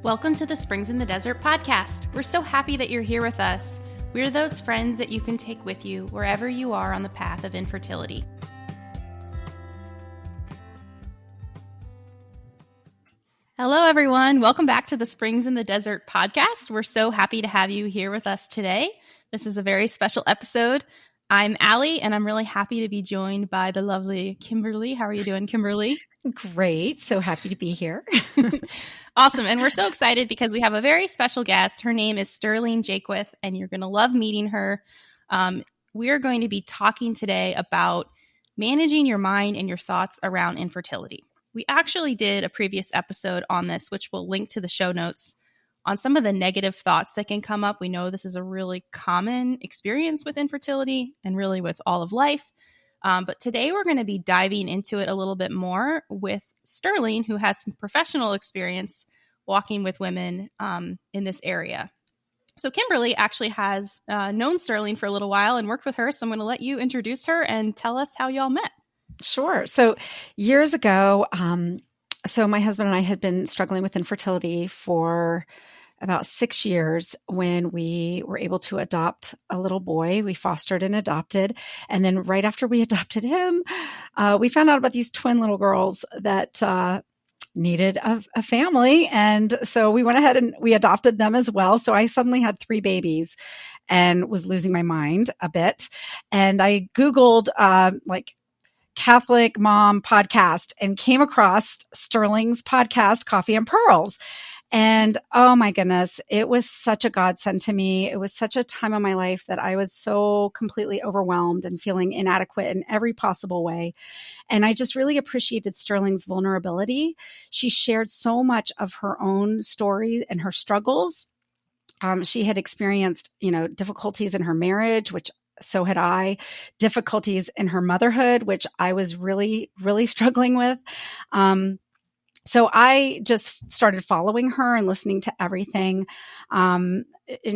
Welcome to the Springs in the Desert podcast. We're so happy that you're here with us. We're those friends that you can take with you wherever you are on the path of infertility. Hello, everyone. Welcome back to the Springs in the Desert podcast. We're so happy to have you here with us today. This is a very special episode. I'm Allie, and I'm really happy to be joined by the lovely Kimberly. How are you doing, Kimberly? Great. So happy to be here. Awesome. And we're so excited because we have a very special guest. Her name is Sterling Jaquith, and you're going to love meeting her. We're going to be talking today about managing your mind and your thoughts around infertility. We actually did a previous episode on this, which we'll link to the show notes, on some of the negative thoughts that can come up. We know this is a really common experience with infertility and really with all of life. But today we're going to be diving into it a little bit more with Sterling, who has some professional experience walking with women in this area. So Kimberly actually has known Sterling for a little while and worked with her. So I'm going to let you introduce her and tell us how y'all met. Sure. So years ago, so my husband and I had been struggling with infertility for about 6 years when we were able to adopt a little boy. We fostered and adopted. And then right after we adopted him, we found out about these twin little girls that needed a family. And so we went ahead and we adopted them as well. So I suddenly had 3 babies and was losing my mind a bit. And I Googled Catholic Mom podcast and came across Sterling's podcast, Coffee and Pearls. And oh my goodness, it was such a godsend to me. It was such a time of my life that I was so completely overwhelmed and feeling inadequate in every possible way. And I just really appreciated Sterling's vulnerability. She shared so much of her own story and her struggles. She had experienced, difficulties in her marriage, which so had I, difficulties in her motherhood, which I was really, really struggling with. So I just started following her and listening to everything. And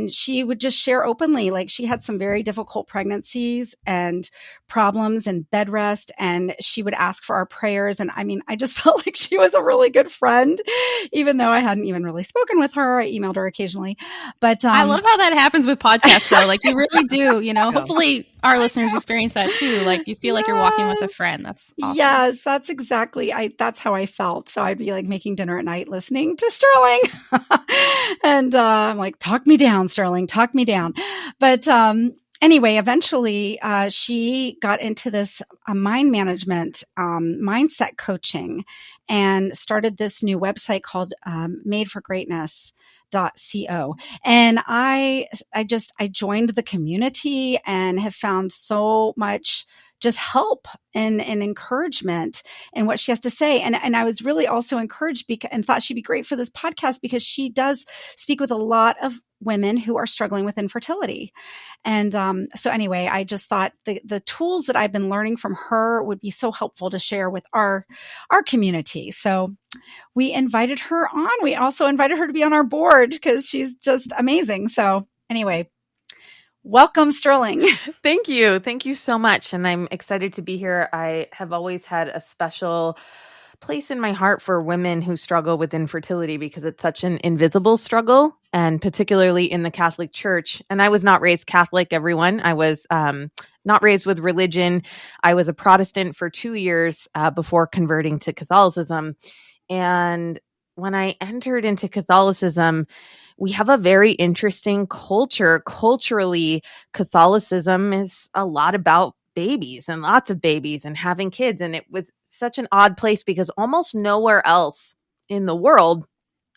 she would just share openly, like she had some very difficult pregnancies and problems and bed rest. And she would ask for our prayers. And I just felt like she was a really good friend, even though I hadn't even really spoken with her. I emailed her occasionally, but I love how that happens with podcasts though. Like you really do, hopefully our listeners experience that too. Like you feel like you're walking with a friend. That's awesome. Yes, that's exactly, that's how I felt. So I'd be like making dinner at night, listening to Sterling and I'm like, talk me down, Sterling, talk me down. But anyway, eventually she got into this mind management, mindset coaching and started this new website called madeforgreatness.co. And I joined the community and have found so much just help and encouragement in what she has to say. And I was really also encouraged and thought she'd be great for this podcast because she does speak with a lot of women who are struggling with infertility. And so anyway, I just thought the tools that I've been learning from her would be so helpful to share with our community. So we invited her on. We also invited her to be on our board because she's just amazing. So anyway, welcome, Sterling. Thank you. Thank you so much. And I'm excited to be here. I have always had a special place in my heart for women who struggle with infertility because it's such an invisible struggle, and particularly in the Catholic Church. And I was not raised Catholic, everyone. I was not raised with religion. I was a Protestant for 2 years before converting to Catholicism. And when I entered into Catholicism, we have a very interesting culture. Culturally, Catholicism is a lot about babies and lots of babies and having kids. And it was such an odd place because almost nowhere else in the world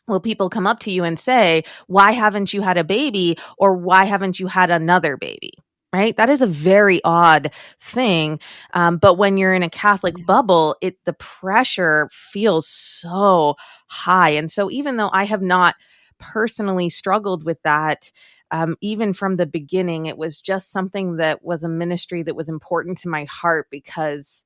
will people come up to you and say, why haven't you had a baby? Or why haven't you had another baby? Right? That is a very odd thing. But when you're in a Catholic bubble, the pressure feels so high. And so even though I have not personally struggled with that, even from the beginning, it was just something that was a ministry that was important to my heart because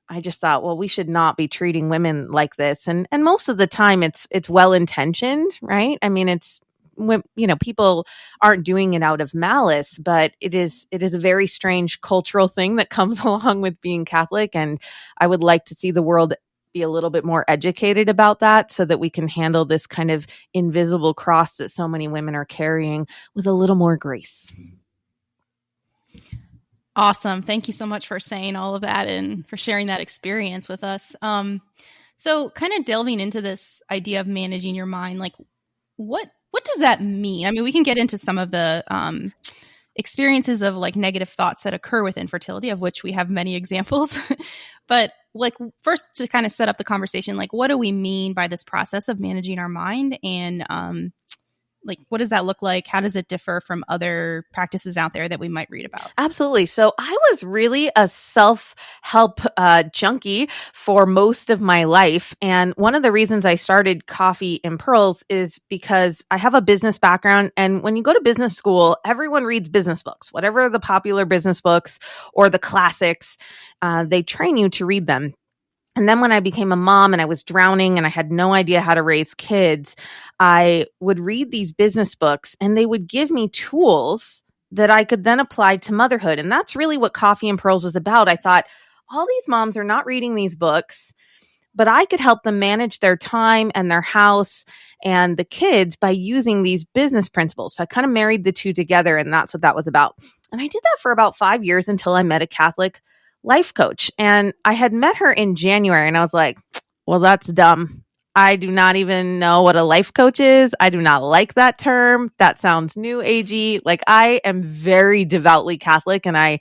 I just thought, well, we should not be treating women like this. And most of the time it's well-intentioned, right? I mean, it's, people aren't doing it out of malice, but it is a very strange cultural thing that comes along with being Catholic. And I would like to see the world be a little bit more educated about that so that we can handle this kind of invisible cross that so many women are carrying with a little more grace. Awesome. Thank you so much for saying all of that and for sharing that experience with us. So kind of delving into this idea of managing your mind, like what does that mean? I mean, we can get into some of the experiences of like negative thoughts that occur with infertility, of which we have many examples. But like first to kind of set up the conversation, like what do we mean by this process of managing our mind, and like what does that look like? How does it differ from other practices out there that we might read about? Absolutely. So I was really a self-help junkie for most of my life. And one of the reasons I started Coffee and Pearls is because I have a business background. And when you go to business school, everyone reads business books, whatever the popular business books or the classics, they train you to read them. And then when I became a mom and I was drowning and I had no idea how to raise kids, I would read these business books and they would give me tools that I could then apply to motherhood. And that's really what Coffee and Pearls was about. I thought, all these moms are not reading these books, but I could help them manage their time and their house and the kids by using these business principles. So I kind of married the two together, and that's what that was about. And I did that for about 5 years until I met a Catholic life coach. And I had met her in January and I was like, well, that's dumb. I do not even know what a life coach is. I do not like that term. That sounds new agey. Like, I am very devoutly Catholic and I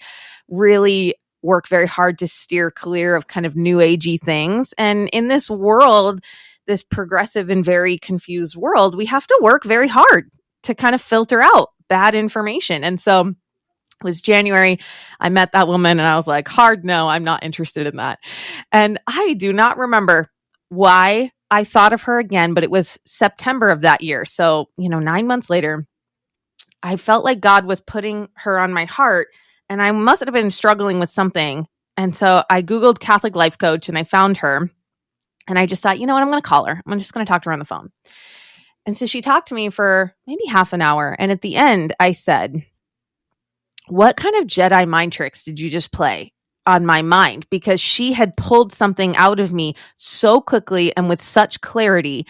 really work very hard to steer clear of kind of new agey things. And in this world, this progressive and very confused world, we have to work very hard to kind of filter out bad information. And so it was January. I met that woman and I was like, hard no, I'm not interested in that. And I do not remember why I thought of her again, but it was September of that year. So, 9 months later, I felt like God was putting her on my heart and I must have been struggling with something. And so I Googled Catholic life coach and I found her and I just thought, you know what, I'm going to call her. I'm just going to talk to her on the phone. And so she talked to me for maybe half an hour. And at the end, I said, what kind of Jedi mind tricks did you just play on my mind? Because she had pulled something out of me so quickly and with such clarity.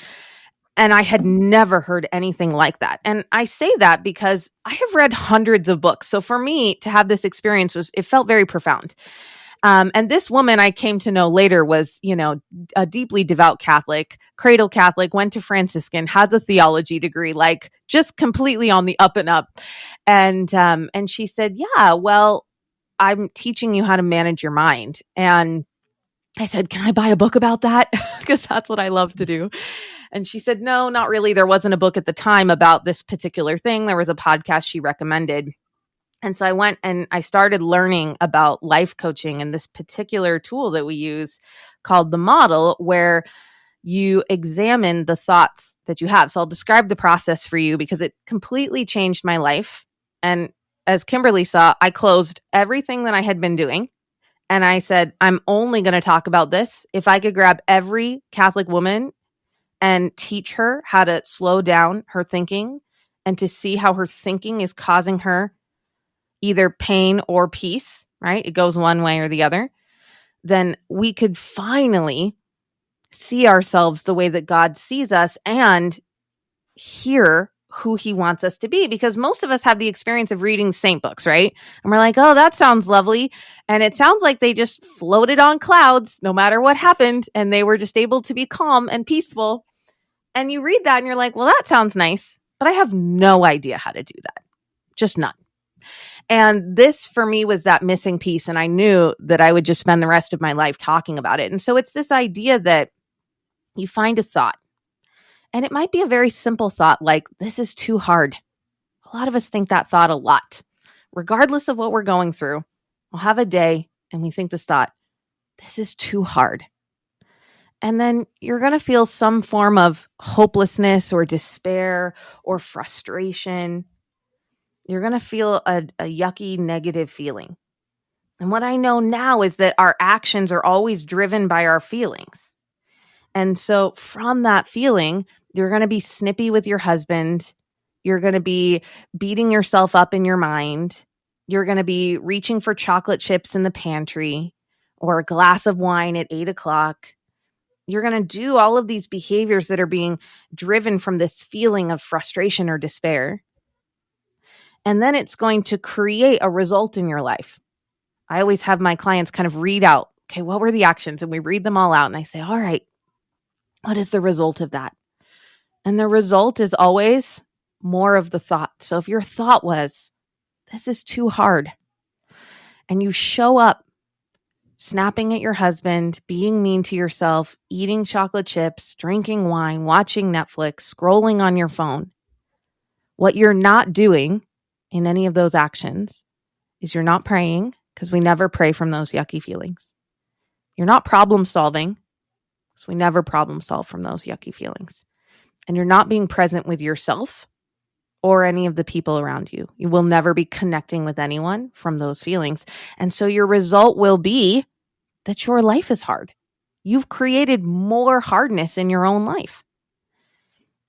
And I had never heard anything like that. And I say that because I have read hundreds of books. So for me to have this experience it felt very profound. And this woman I came to know later was, a deeply devout Catholic, cradle Catholic, went to Franciscan, has a theology degree, like just completely on the up and up. And she said, yeah, well, I'm teaching you how to manage your mind. And I said, can I buy a book about that? Because that's what I love to do. And she said, no, not really. There wasn't a book at the time about this particular thing. There was a podcast she recommended. And so I went and I started learning about life coaching and this particular tool that we use called the model, where you examine the thoughts that you have. So I'll describe the process for you because it completely changed my life. And as Kimberly saw, I closed everything that I had been doing. And I said, I'm only going to talk about this. If I could grab every Catholic woman and teach her how to slow down her thinking and to see how her thinking is causing her either pain or peace, right? It goes one way or the other. Then we could finally see ourselves the way that God sees us and hear who he wants us to be. Because most of us have the experience of reading saint books, right? And we're like, oh, that sounds lovely. And it sounds like they just floated on clouds no matter what happened. And they were just able to be calm and peaceful. And you read that and you're like, well, that sounds nice, but I have no idea how to do that. Just none. And this for me was that missing piece. And I knew that I would just spend the rest of my life talking about it. And so it's this idea that you find a thought, and it might be a very simple thought like, this is too hard. A lot of us think that thought a lot. Regardless of what we're going through, we'll have a day and we think this thought, this is too hard. And then you're going to feel some form of hopelessness or despair or frustration. You're going to feel a yucky, negative feeling. And what I know now is that our actions are always driven by our feelings. And so from that feeling, you're going to be snippy with your husband. You're going to be beating yourself up in your mind. You're going to be reaching for chocolate chips in the pantry or a glass of wine at 8 o'clock. You're going to do all of these behaviors that are being driven from this feeling of frustration or despair. And then it's going to create a result in your life. I always have my clients kind of read out, okay, what were the actions? And we read them all out. And I say, all right, what is the result of that? And the result is always more of the thought. So if your thought was, this is too hard, and you show up snapping at your husband, being mean to yourself, eating chocolate chips, drinking wine, watching Netflix, scrolling on your phone, what you're not doing in any of those actions is you're not praying, because we never pray from those yucky feelings. You're not problem solving, because we never problem solve from those yucky feelings. And you're not being present with yourself or any of the people around you. You will never be connecting with anyone from those feelings. And so your result will be that your life is hard. You've created more hardness in your own life.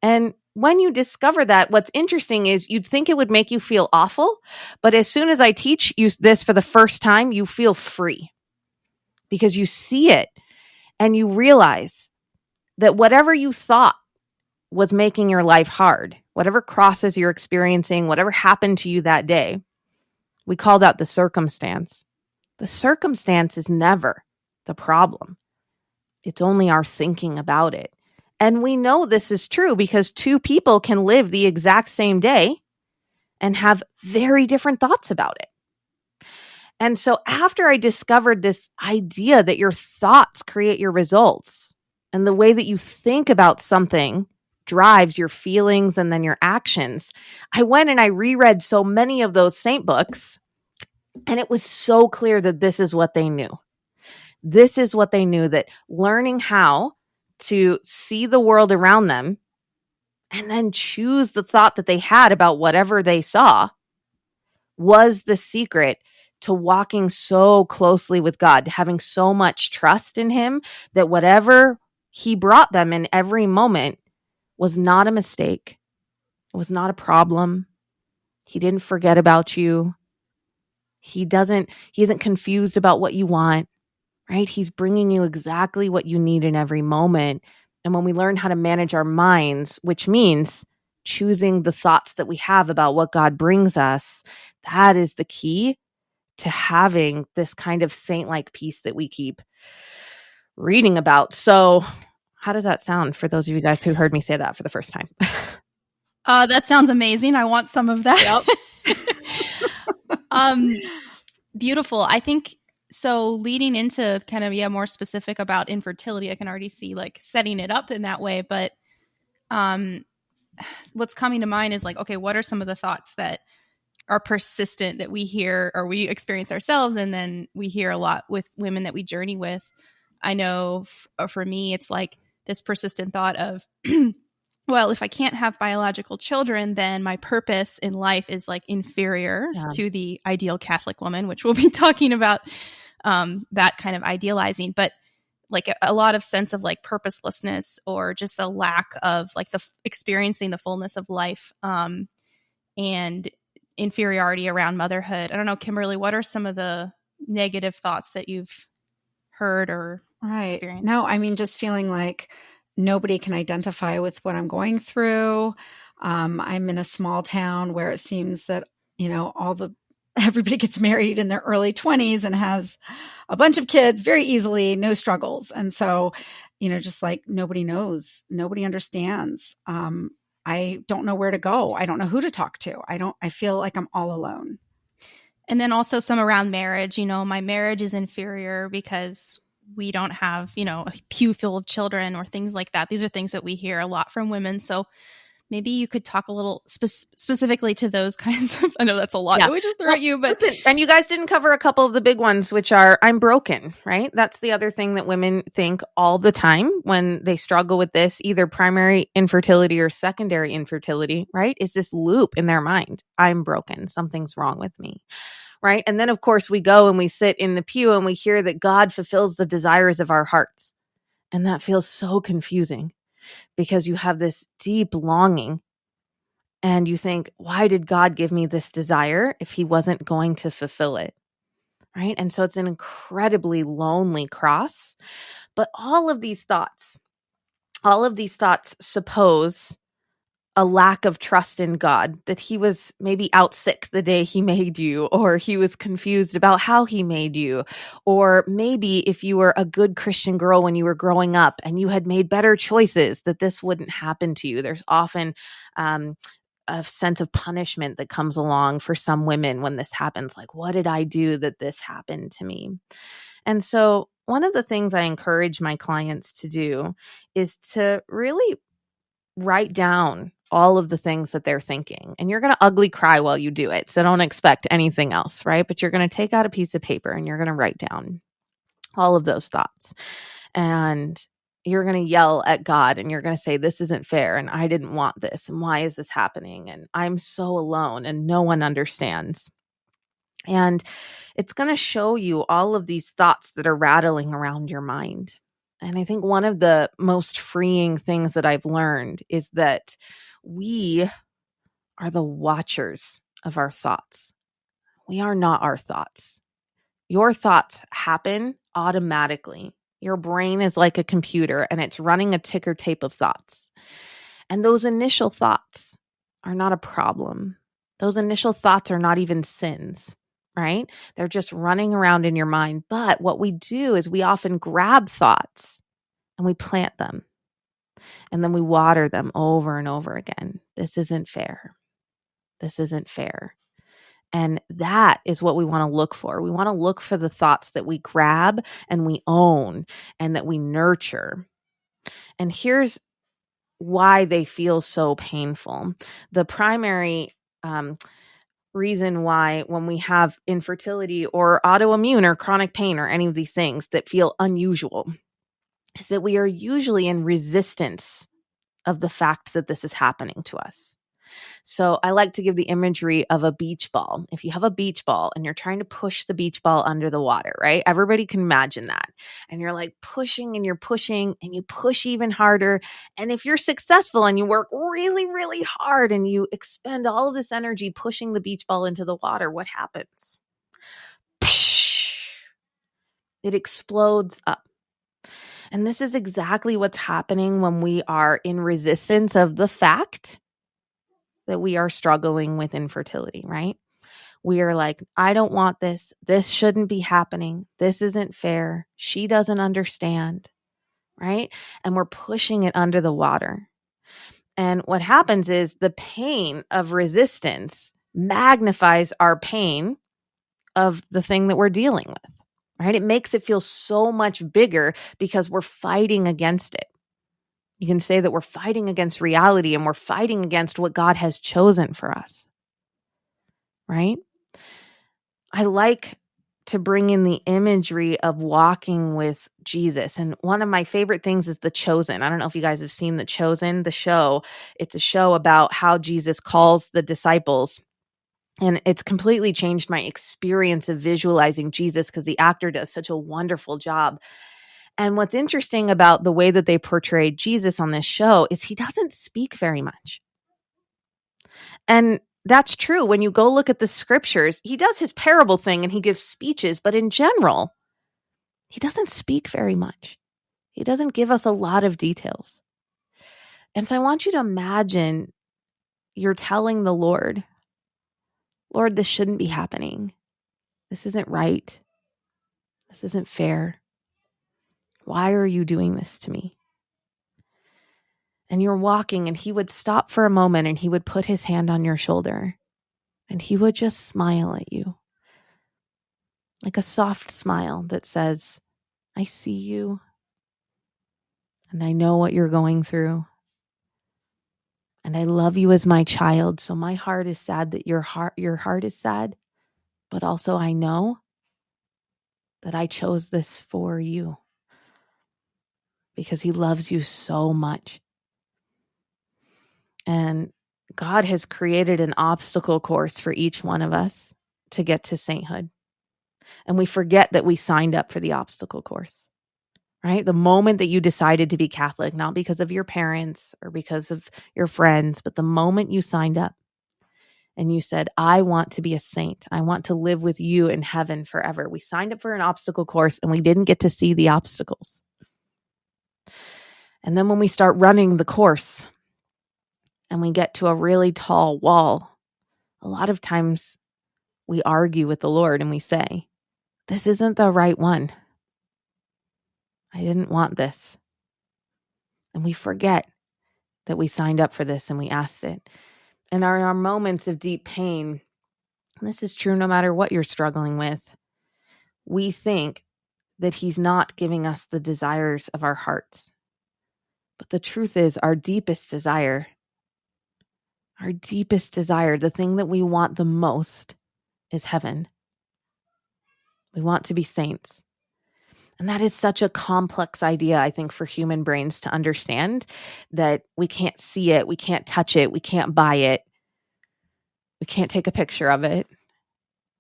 And when you discover that, what's interesting is you'd think it would make you feel awful, but as soon as I teach you this for the first time, you feel free because you see it and you realize that whatever you thought was making your life hard, whatever crosses you're experiencing, whatever happened to you that day, we call that the circumstance. The circumstance is never the problem. It's only our thinking about it. And we know this is true because two people can live the exact same day and have very different thoughts about it. And so after I discovered this idea that your thoughts create your results and the way that you think about something drives your feelings and then your actions, I went and I reread so many of those saint books, and it was so clear that this is what they knew. This is what they knew, that learning how to see the world around them and then choose the thought that they had about whatever they saw was the secret to walking so closely with God, having so much trust in Him that whatever He brought them in every moment was not a mistake. It was not a problem. He didn't forget about you. He isn't confused about what you want, right? He's bringing you exactly what you need in every moment. And when we learn how to manage our minds, which means choosing the thoughts that we have about what God brings us, that is the key to having this kind of saint-like peace that we keep reading about. So how does that sound for those of you guys who heard me say that for the first time? That sounds amazing. I want some of that. Yep. Beautiful. I think so. Leading into kind of, more specific about infertility, I can already see like setting it up in that way. But what's coming to mind is like, okay, what are some of the thoughts that are persistent that we hear or we experience ourselves, and then we hear a lot with women that we journey with? I know for me, it's like this persistent thought of, well, if I can't have biological children, then my purpose in life is like inferior to the ideal Catholic woman, which we'll be talking about, that kind of idealizing, but like a lot of sense of like purposelessness or just a lack of like experiencing the fullness of life, and inferiority around motherhood. I don't know, Kimberly, what are some of the negative thoughts that you've heard or experienced? No, I mean, just feeling like nobody can identify with what I'm going through. I'm in a small town where it seems that, everybody gets married in their early 20s and has a bunch of kids very easily, no struggles. And so, just like nobody knows, nobody understands. I don't know where to go. I don't know who to talk to. I feel like I'm all alone. And then also some around marriage, my marriage is inferior because we don't have, a pew full of children or things like that. These are things that we hear a lot from women. So maybe you could talk a little specifically to those kinds of, I know that's a lot that we just threw at you, but. And you guys didn't cover a couple of the big ones, which are, I'm broken, right? That's the other thing that women think all the time when they struggle with this, either primary infertility or secondary infertility, right? Is this loop in their mind. I'm broken. Something's wrong with me. Right. And then, of course, we go and we sit in the pew and we hear that God fulfills the desires of our hearts. And that feels so confusing because you have this deep longing and you think, why did God give me this desire if He wasn't going to fulfill it? Right. And so it's an incredibly lonely cross. But all of these thoughts suppose a lack of trust in God, that he was maybe out sick the day he made you, or he was confused about how he made you, or maybe if you were a good Christian girl when you were growing up and you had made better choices, that this wouldn't happen to you. There's often a sense of punishment that comes along for some women when this happens. Like, what did I do that this happened to me? And so one of the things I encourage my clients to do is to really write down all of the things that they're thinking. And you're going to ugly cry while you do it. So don't expect anything else, right? But you're going to take out a piece of paper and you're going to write down all of those thoughts. And you're going to yell at God and you're going to say, this isn't fair. And I didn't want this. And why is this happening? And I'm so alone and no one understands. And it's going to show you all of these thoughts that are rattling around your mind. And I think one of the most freeing things that I've learned is that we are the watchers of our thoughts. We are not our thoughts. Your thoughts happen automatically. Your brain is like a computer and it's running a ticker tape of thoughts. And those initial thoughts are not a problem. Those initial thoughts are not even sins, right? They're just running around in your mind. But what we do is we often grab thoughts and we plant them. And then we water them over and over again. This isn't fair. This isn't fair. And that is what we want to look for. We want to look for the thoughts that we grab and we own and that we nurture. And here's why they feel so painful. The primary reason why when we have infertility or autoimmune or chronic pain or any of these things that feel unusual is that we are usually in resistance of the fact that this is happening to us. So I like to give the imagery of a beach ball. If you have a beach ball and you're trying to push the beach ball under the water, right? Everybody can imagine that. And you're like pushing and you're pushing and you push even harder. And if you're successful and you work really, really hard and you expend all of this energy pushing the beach ball into the water, what happens? It explodes up. And this is exactly what's happening when we are in resistance of the fact that we are struggling with infertility, right? We are like, I don't want this. This shouldn't be happening. This isn't fair. She doesn't understand, right? And we're pushing it under the water. And what happens is the pain of resistance magnifies our pain of the thing that we're dealing with, right? It makes it feel so much bigger because we're fighting against it. You can say that we're fighting against reality and we're fighting against what God has chosen for us, right? I like to bring in the imagery of walking with Jesus. And one of my favorite things is The Chosen. I don't know if you guys have seen The Chosen, the show. It's a show about how Jesus calls the disciples. And it's completely changed my experience of visualizing Jesus because the actor does such a wonderful job. And what's interesting about the way that they portrayed Jesus on this show is he doesn't speak very much. And that's true. When you go look at the scriptures, he does his parable thing and he gives speeches, but in general, he doesn't speak very much. He doesn't give us a lot of details. And so I want you to imagine you're telling the Lord, Lord, this shouldn't be happening. This isn't right. This isn't fair. Why are you doing this to me? And you're walking and he would stop for a moment and he would put his hand on your shoulder and he would just smile at you. Like a soft smile that says, I see you and I know what you're going through. And I love you as my child. So my heart is sad that your heart is sad, but also I know that I chose this for you because he loves you so much. And God has created an obstacle course for each one of us to get to sainthood. And we forget that we signed up for the obstacle course, right? The moment that you decided to be Catholic, not because of your parents or because of your friends, but the moment you signed up and you said, I want to be a saint. I want to live with you in heaven forever. We signed up for an obstacle course and we didn't get to see the obstacles. And then when we start running the course and we get to a really tall wall, a lot of times we argue with the Lord and we say, this isn't the right one. I didn't want this. And we forget that we signed up for this and we asked it. And in our moments of deep pain, and this is true no matter what you're struggling with, we think that he's not giving us the desires of our hearts. But the truth is, our deepest desire, the thing that we want the most is heaven. We want to be saints. And that is such a complex idea, I think, for human brains to understand, that we can't see it, we can't touch it, we can't buy it, we can't take a picture of it,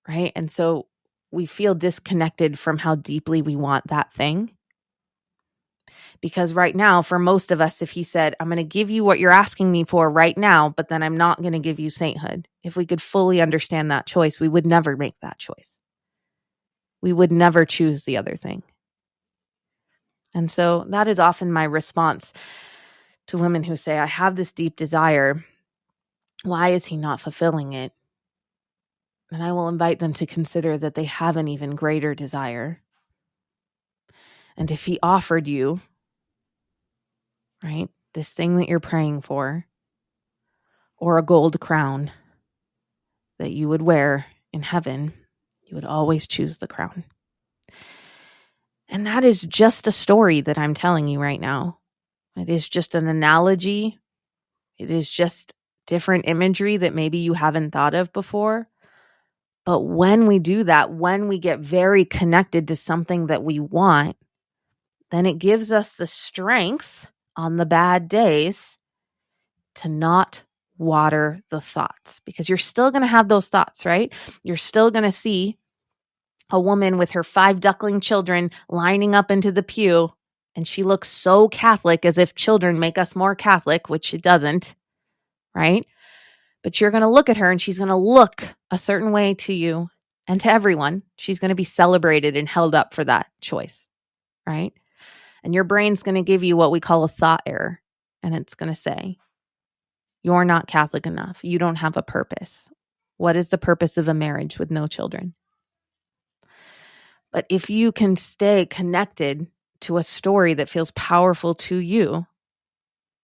right? And so we feel disconnected from how deeply we want that thing. Because right now, for most of us, if he said, I'm going to give you what you're asking me for right now, but then I'm not going to give you sainthood, if we could fully understand that choice, we would never make that choice. We would never choose the other thing. And so that is often my response to women who say, I have this deep desire. Why is he not fulfilling it? And I will invite them to consider that they have an even greater desire. And if he offered you, right, this thing that you're praying for, or a gold crown that you would wear in heaven, you would always choose the crown. And that is just a story that I'm telling you right now. It is just an analogy. It is just different imagery that maybe you haven't thought of before. But when we do that, when we get very connected to something that we want, then it gives us the strength on the bad days to not water the thoughts, because you're still going to have those thoughts, right? You're still going to see a woman with her 5 duckling children lining up into the pew, and she looks so Catholic, as if children make us more Catholic, which it doesn't, right? But you're going to look at her and she's going to look a certain way to you and to everyone. She's going to be celebrated and held up for that choice, right? And your brain's going to give you what we call a thought error. And it's going to say, you're not Catholic enough. You don't have a purpose. What is the purpose of a marriage with no children? But if you can stay connected to a story that feels powerful to you,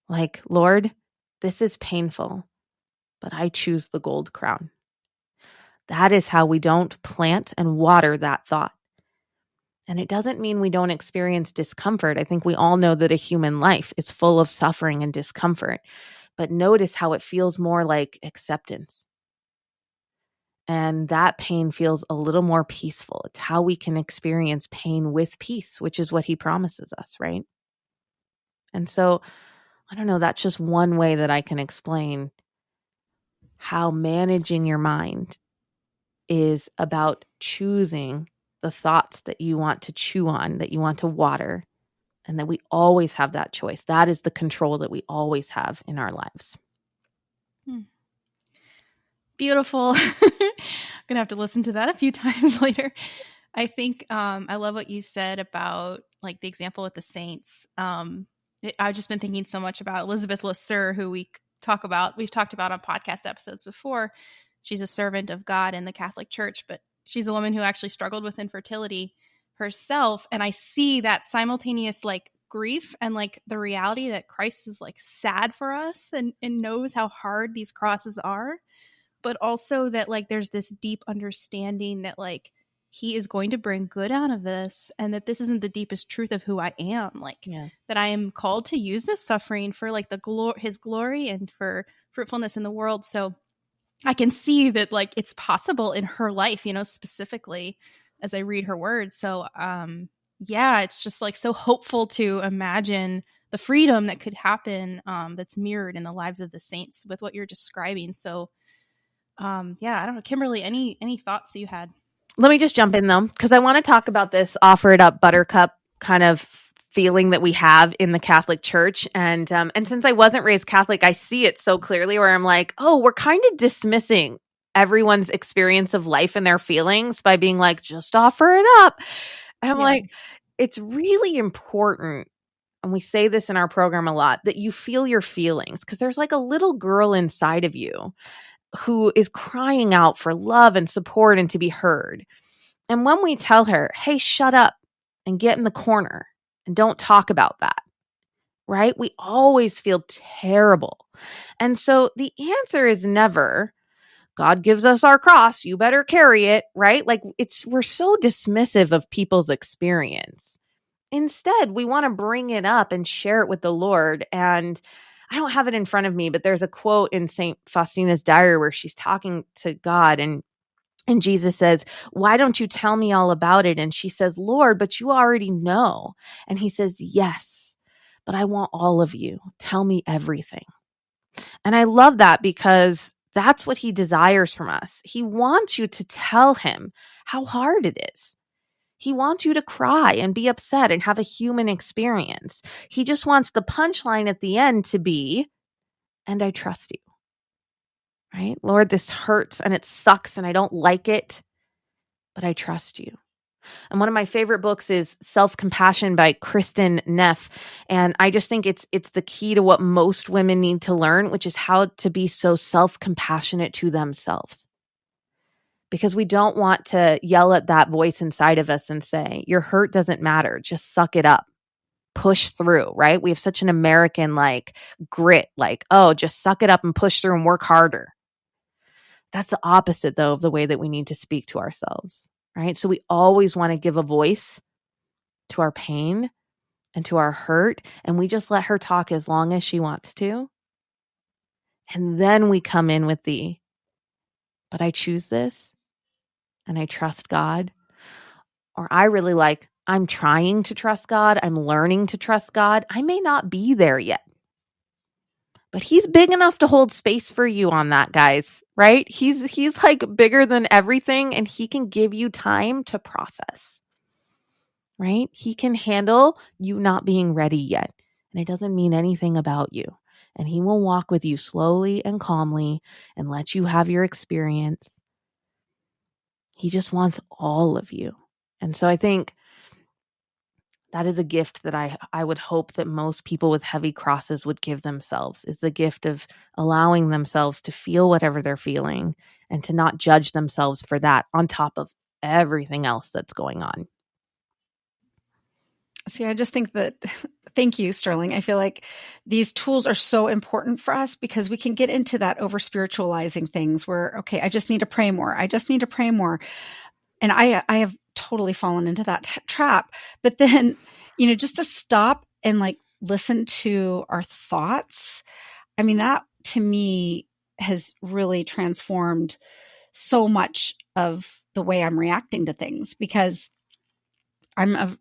like, Lord, this is painful, but I choose the gold crown. That is how we don't plant and water that thought. And it doesn't mean we don't experience discomfort. I think we all know that a human life is full of suffering and discomfort. But notice how it feels more like acceptance. And that pain feels a little more peaceful. It's how we can experience pain with peace, which is what he promises us, right? And so, I don't know, that's just one way that I can explain how managing your mind is about choosing the thoughts that you want to chew on, that you want to water, and that we always have that choice. That is the control that we always have in our lives. Beautiful. I'm going to have to listen to that a few times later. I think I love what you said about like the example with the saints. I've just been thinking so much about Elizabeth LeSueur, who we've talked about on podcast episodes before. She's a servant of God in the Catholic Church, but she's a woman who actually struggled with infertility herself. And I see that simultaneous like grief and like the reality that Christ is like sad for us and knows how hard these crosses are, but also that like there's this deep understanding that like he is going to bring good out of this, and that this isn't the deepest truth of who I am, like that I am called to use this suffering for like his glory and for fruitfulness in the world. So I can see that like it's possible in her life, you know, specifically as I read her words. So it's just like so hopeful to imagine the freedom that could happen that's mirrored in the lives of the saints with what you're describing. So I don't know, Kimberly, any thoughts that you had? Let me just jump in though, because I want to talk about this offer it up buttercup kind of feeling that we have in the Catholic Church. And since I wasn't raised Catholic, I see it so clearly where I'm like, oh, we're kind of dismissing everyone's experience of life and their feelings by being like, just offer it up. And I'm like, it's really important and we say this in our program a lot, that you feel your feelings, because there's like a little girl inside of you who is crying out for love and support and to be heard. And when we tell her, hey, shut up and get in the corner and don't talk about that, right? We always feel terrible. And so the answer is never, God gives us our cross, you better carry it, right? Like we're so dismissive of people's experience. Instead, we want to bring it up and share it with the Lord. And I don't have it in front of me, but there's a quote in St. Faustina's diary where she's talking to God, and Jesus says, why don't you tell me all about it? And she says, Lord, but you already know. And he says, yes, but I want all of you. Tell me everything. And I love that, because that's what he desires from us. He wants you to tell him how hard it is. He wants you to cry and be upset and have a human experience. He just wants the punchline at the end to be, and I trust you. Right? Lord, this hurts and it sucks and I don't like it, but I trust you. And one of my favorite books is Self-Compassion by Kristen Neff. And I just think it's the key to what most women need to learn, which is how to be so self-compassionate to themselves. Because we don't want to yell at that voice inside of us and say, your hurt doesn't matter. Just suck it up. Push through, right? We have such an American grit, oh, just suck it up and push through and work harder. That's the opposite, though, of the way that we need to speak to ourselves, right? So we always want to give a voice to our pain and to our hurt, and we just let her talk as long as she wants to. And then we come in with but I choose this and I trust God. Or I really I'm trying to trust God. I'm learning to trust God. I may not be there yet, but he's big enough to hold space for you on that, guys, right? He's bigger than everything, and he can give you time to process, right? He can handle you not being ready yet, and it doesn't mean anything about you. And he will walk with you slowly and calmly and let you have your experience. He just wants all of you. And so I think that is a gift that I would hope that most people with heavy crosses would give themselves, is the gift of allowing themselves to feel whatever they're feeling and to not judge themselves for that on top of everything else that's going on. See, I just think that, thank you, Sterling. I feel like these tools are so important for us because we can get into that over spiritualizing things where, okay, I just need to pray more. I just need to pray more. And I have totally fallen into that trap. But then, just to stop and listen to our thoughts. I mean, that to me has really transformed so much of the way I'm reacting to things, because I'm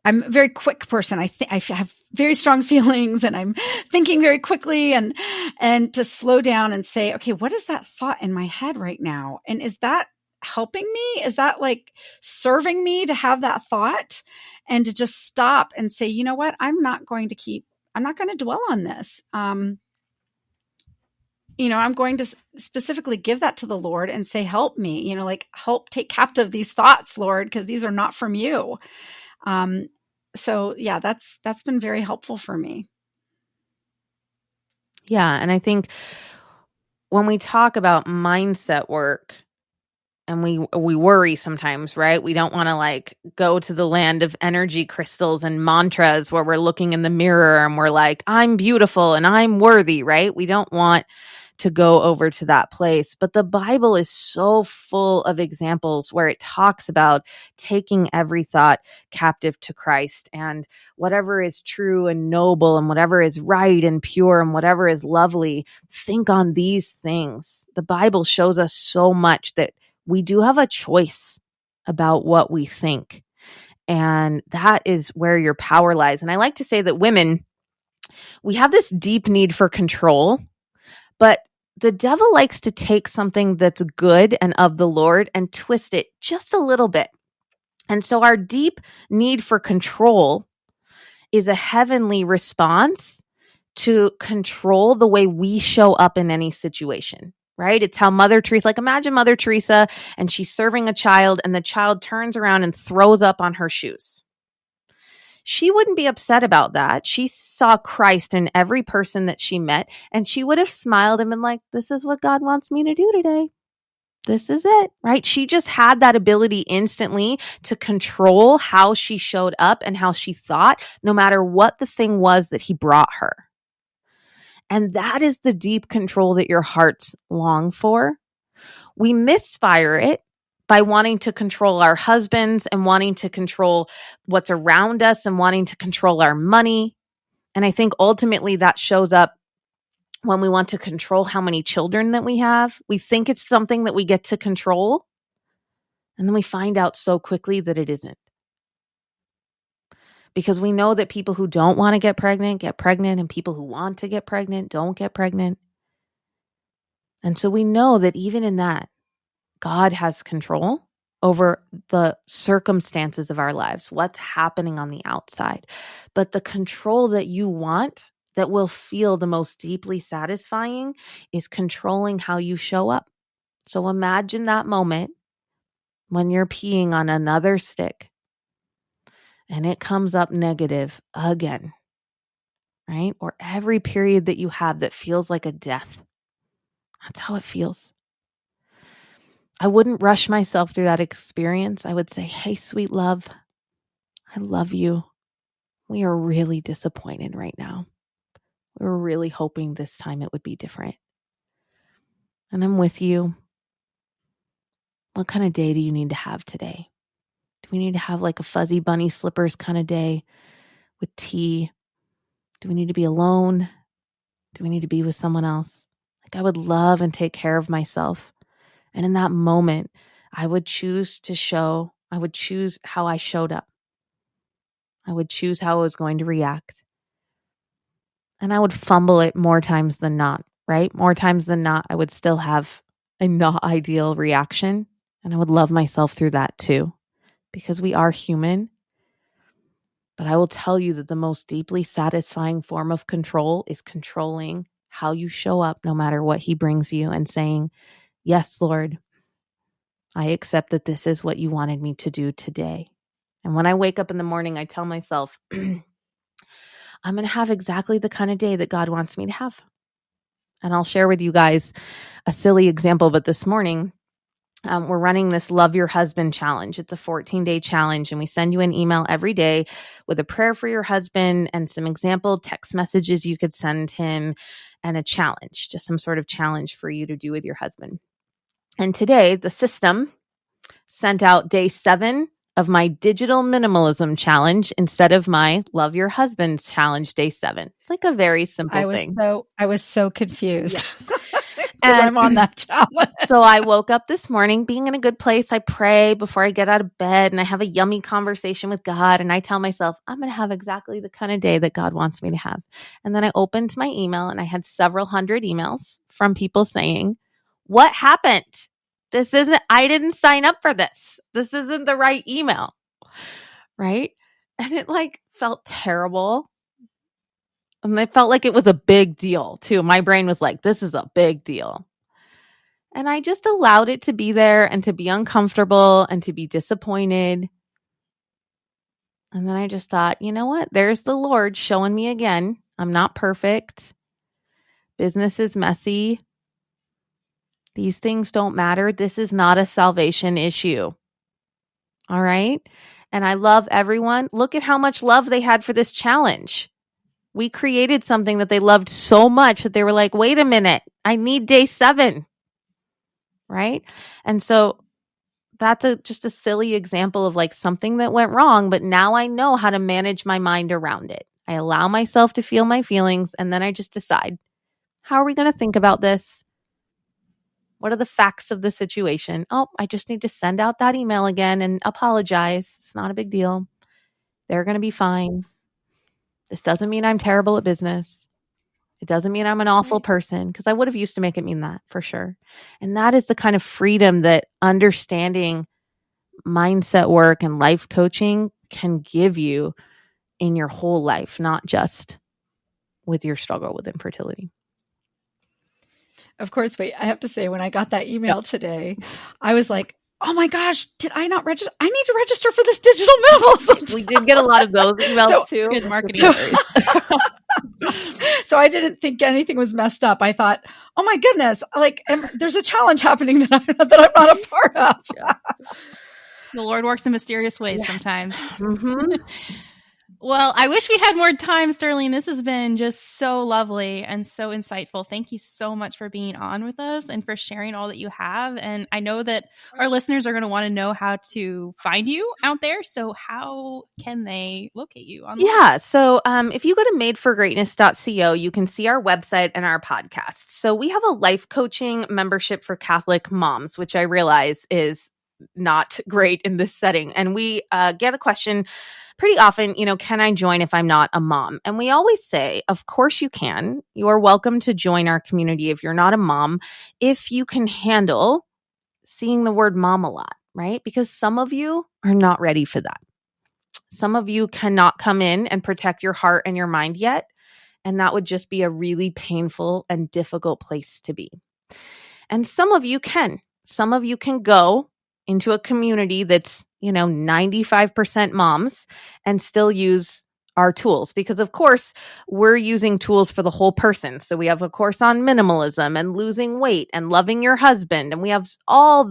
I'm a very quick person. I have very strong feelings, and I'm thinking very quickly, and to slow down and say, okay, what is that thought in my head right now? And is that helping me? Is that serving me to have that thought? And to just stop and say, you know what? I'm not going to dwell on this. I'm going to specifically give that to the Lord and say, help me, help take captive these thoughts, Lord, because these are not from you. So yeah, that's been very helpful for me. Yeah. And I think when we talk about mindset work, and we worry sometimes, right? We don't want to go to the land of energy crystals and mantras where we're looking in the mirror and we're like, I'm beautiful and I'm worthy, right? We don't want to go over to that place. But the Bible is so full of examples where it talks about taking every thought captive to Christ, and whatever is true and noble and whatever is right and pure and whatever is lovely, think on these things. The Bible shows us so much that we do have a choice about what we think. And that is where your power lies. And I like to say that women, we have this deep need for control, but the devil likes to take something that's good and of the Lord and twist it just a little bit. And so our deep need for control is a heavenly response to control the way we show up in any situation. Right? It's how Mother Teresa, imagine Mother Teresa and she's serving a child and the child turns around and throws up on her shoes. she wouldn't be upset about that. She saw Christ in every person that she met, and she would have smiled and been like, this is what God wants me to do today. This is it, right? She just had that ability instantly to control how she showed up and how she thought, no matter what the thing was that he brought her. And that is the deep control that your hearts long for. We misfire it by wanting to control our husbands and wanting to control what's around us and wanting to control our money. And I think ultimately that shows up when we want to control how many children that we have. We think it's something that we get to control, and then we find out so quickly that it isn't. Because we know that people who don't want to get pregnant, and people who want to get pregnant don't get pregnant. And so we know that even in that, God has control over the circumstances of our lives, what's happening on the outside. But the control that you want, that will feel the most deeply satisfying, is controlling how you show up. So imagine that moment when you're peeing on another stick and it comes up negative again, right? Or every period that you have that feels like a death. That's how it feels. I wouldn't rush myself through that experience. I would say, hey, sweet love, I love you. We are really disappointed right now. We were really hoping this time it would be different. And I'm with you. What kind of day do you need to have today? Do we need to have like a fuzzy bunny slippers kind of day with tea? Do we need to be alone? Do we need to be with someone else? Like, I would love and take care of myself. And in that moment, I would choose how I showed up. I would choose how I was going to react. And I would fumble it more times than not, right? More times than not, I would still have a not ideal reaction. And I would love myself through that too, because we are human. But I will tell you that the most deeply satisfying form of control is controlling how you show up, no matter what he brings you, and saying, yes, Lord, I accept that this is what you wanted me to do today. And when I wake up in the morning, I tell myself, I'm going to have exactly the kind of day that God wants me to have. And I'll share with you guys a silly example, but this morning, we're running this Love Your Husband challenge. It's a 14-day challenge, and we send you an email every day with a prayer for your husband and some example text messages you could send him and a challenge, just some sort of challenge for you to do with your husband. And today, the system sent out day 7 of my digital minimalism challenge instead of my Love Your Husband challenge, day 7. It's like a very simple thing. I was so confused. Yeah. And I'm on that challenge. So I woke up this morning being in a good place. I pray before I get out of bed, and I have a yummy conversation with God. And I tell myself, I'm going to have exactly the kind of day that God wants me to have. And then I opened my email, and I had several hundred emails from people saying, what happened? I didn't sign up for this. This isn't the right email. Right? And it felt terrible. And it felt like it was a big deal too. My brain was like, this is a big deal. And I just allowed it to be there and to be uncomfortable and to be disappointed. And then I just thought, you know what? There's the Lord showing me again. I'm not perfect. Business is messy. These things don't matter. This is not a salvation issue. All right? And I love everyone. Look at how much love they had for this challenge. We created something that they loved so much that they were like, wait a minute, I need day 7. Right? And so that's just a silly example of something that went wrong, but now I know how to manage my mind around it. I allow myself to feel my feelings, and then I just decide, how are we going to think about this? What are the facts of the situation? Oh, I just need to send out that email again and apologize. It's not a big deal. They're going to be fine. This doesn't mean I'm terrible at business. It doesn't mean I'm an awful person, because I would have used to make it mean that for sure. And that is the kind of freedom that understanding mindset work and life coaching can give you in your whole life, not just with your struggle with infertility. Of course, wait, I have to say, when I got that email today, I was like, oh my gosh, did I not register? I need to register for this digital minimalism. We did get a lot of those emails too. Good marketing. So I didn't think anything was messed up. I thought, oh my goodness, like there's a challenge happening that I'm not a part of. Yeah. The Lord works in mysterious ways sometimes. Mm-hmm. Well, I wish we had more time, Sterling. This has been just so lovely and so insightful. Thank you so much for being on with us and for sharing all that you have. And I know that our listeners are going to want to know how to find you out there. So how can they locate you online? Yeah. So if you go to madeforgreatness.co, you can see our website and our podcast. So we have a life coaching membership for Catholic moms, which I realize is not great in this setting. And we get a question pretty often, can I join if I'm not a mom? And we always say, of course you can. You are welcome to join our community if you're not a mom, if you can handle seeing the word mom a lot, right? Because some of you are not ready for that. Some of you cannot come in and protect your heart and your mind yet. And that would just be a really painful and difficult place to be. And some of you can. Some of you can go into a community that's 95% moms and still use our tools, because of course we're using tools for the whole person. So we have a course on minimalism and losing weight and loving your husband. And we have all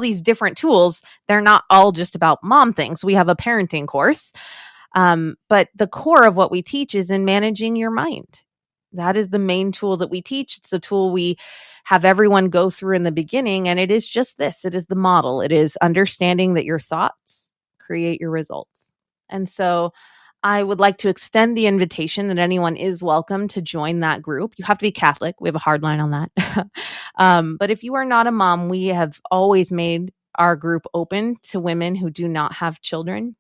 these different tools. They're not all just about mom things. We have a parenting course. But the core of what we teach is in managing your mind. That is the main tool that we teach. It's a tool we have everyone go through in the beginning. And it is just this. It is the model. It is understanding that your thoughts create your results. And so I would like to extend the invitation that anyone is welcome to join that group. You have to be Catholic. We have a hard line on that. But if you are not a mom, we have always made our group open to women who do not have children.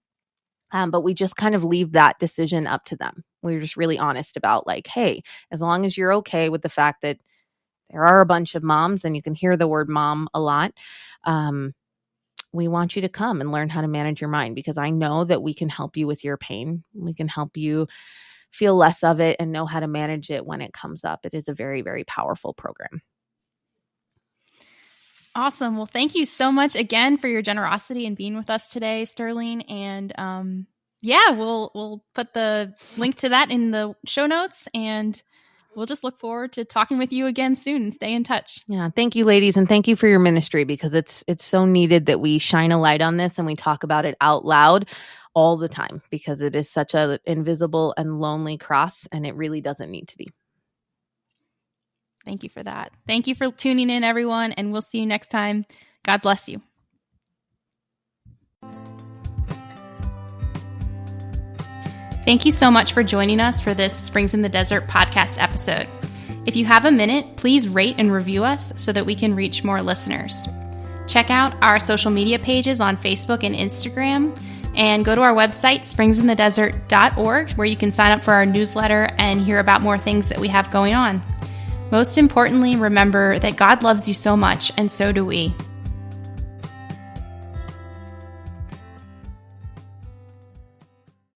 But we just kind of leave that decision up to them. We're just really honest about hey, as long as you're okay with the fact that there are a bunch of moms and you can hear the word mom a lot, we want you to come and learn how to manage your mind, because I know that we can help you with your pain. We can help you feel less of it and know how to manage it when it comes up. It is a very, very powerful program. Awesome. Well, thank you so much again for your generosity and being with us today, Sterling. And we'll put the link to that in the show notes, and we'll just look forward to talking with you again soon and stay in touch. Yeah. Thank you, ladies. And thank you for your ministry, because it's so needed that we shine a light on this and we talk about it out loud all the time, because it is such an invisible and lonely cross, and it really doesn't need to be. Thank you for that. Thank you for tuning in, everyone, and we'll see you next time. God bless you. Thank you so much for joining us for this Springs in the Desert podcast episode. If you have a minute, please rate and review us so that we can reach more listeners. Check out our social media pages on Facebook and Instagram, and go to our website, springsinthedesert.org, where you can sign up for our newsletter and hear about more things that we have going on. Most importantly, remember that God loves you so much, and so do we.